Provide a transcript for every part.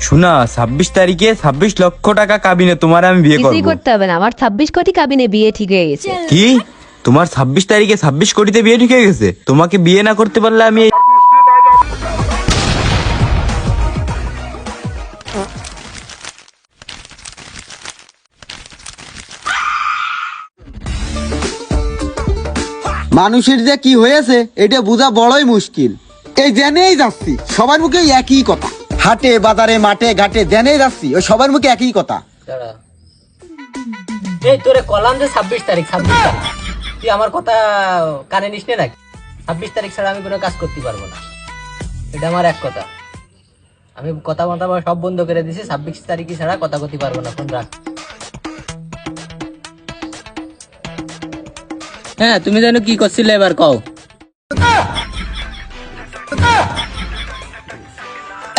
শোনা, 26 তারিখে 26 লক্ষ টাকা কাবিনে তোমার আমি বিয়ে কিছুই করবো। করতে হবে না, আমার 26 কোটি কাবিনে বিয়ে ঠিক হয়ে গেছে। কি? তোমার 26 তারিখে 26 কোটিতে বিয়ে ঠিক হয়ে গেছে? তোমাকে বিয়ে না করতে পারলে আমি মানুষের যে কি হয়েছে এটা বোঝা বড়ই মুশকিল। এই জেনেই যাচ্ছি সবার মুখে একই কথা, হাটে বাজারে মাঠে ঘাটে জেনেই যাচ্ছি ওই সবার মুখে একই কথা। দাঁড়া, এই তোরে কলাম যে 26 তারিখ, তুই আমার কথা কানে নিস নে নাকি? 26 তারিখ ছাড়া আমি কোনো কাজ করতে পারবো না, এটা আমার এক কথা। আমি কথা বলতে সব বন্ধ করে দিছি, 26 তারিখ ছাড়া কথা করতে পারবো না। ফোন রাখ। হ্যাঁ, তুমি জানো কি করছিলে, এবার কও।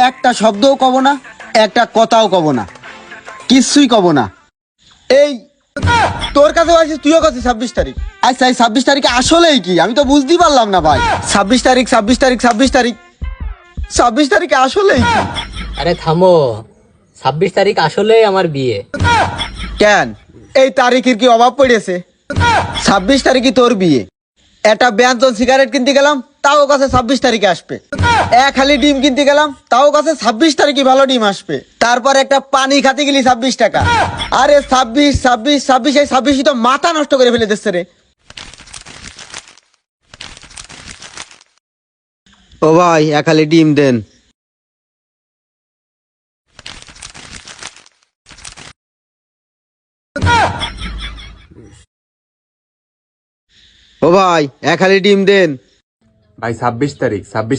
একটা শব্দও কব না, একটা কথাও কব না, কিছুই কব না। এই তোর কাছে আসিস, তুইও কাছে 26 তারিখ। আচ্ছা এই 26 তারিখে আসলেই কি আমি তো বুঝতেই পারলাম না ভাই। 26 তারিখ 26 তারিখ 26 তারিখ 26 তারিখে আসলেই কি? আরে থামো, 26 তারিখ আসলেই আমার বিয়ে। কেন এই তারিখের কি অভাব পড়েছে? 26 তারিখে তোর বিয়ে। একটা ব্যঞ্জন সিগারেট কিনতে গেলাম তাও কাছে 26 তারিখে আসবে। এক হালি ডিম কিনতে গেলাম তাও কাছে 26 তারিখে ভালো ডিম আসবে। তারপর একটা পানি খাতে গেলি 26 টাকা। আরে 26 26 26 এই 26 তো মাথা নষ্ট করে ফেলে দিচ্ছে রে। ও ভাই এক হালি ডিম দেন। ও ভাই এক হালি ডিম দেন। ভাই 26 তারিখ 26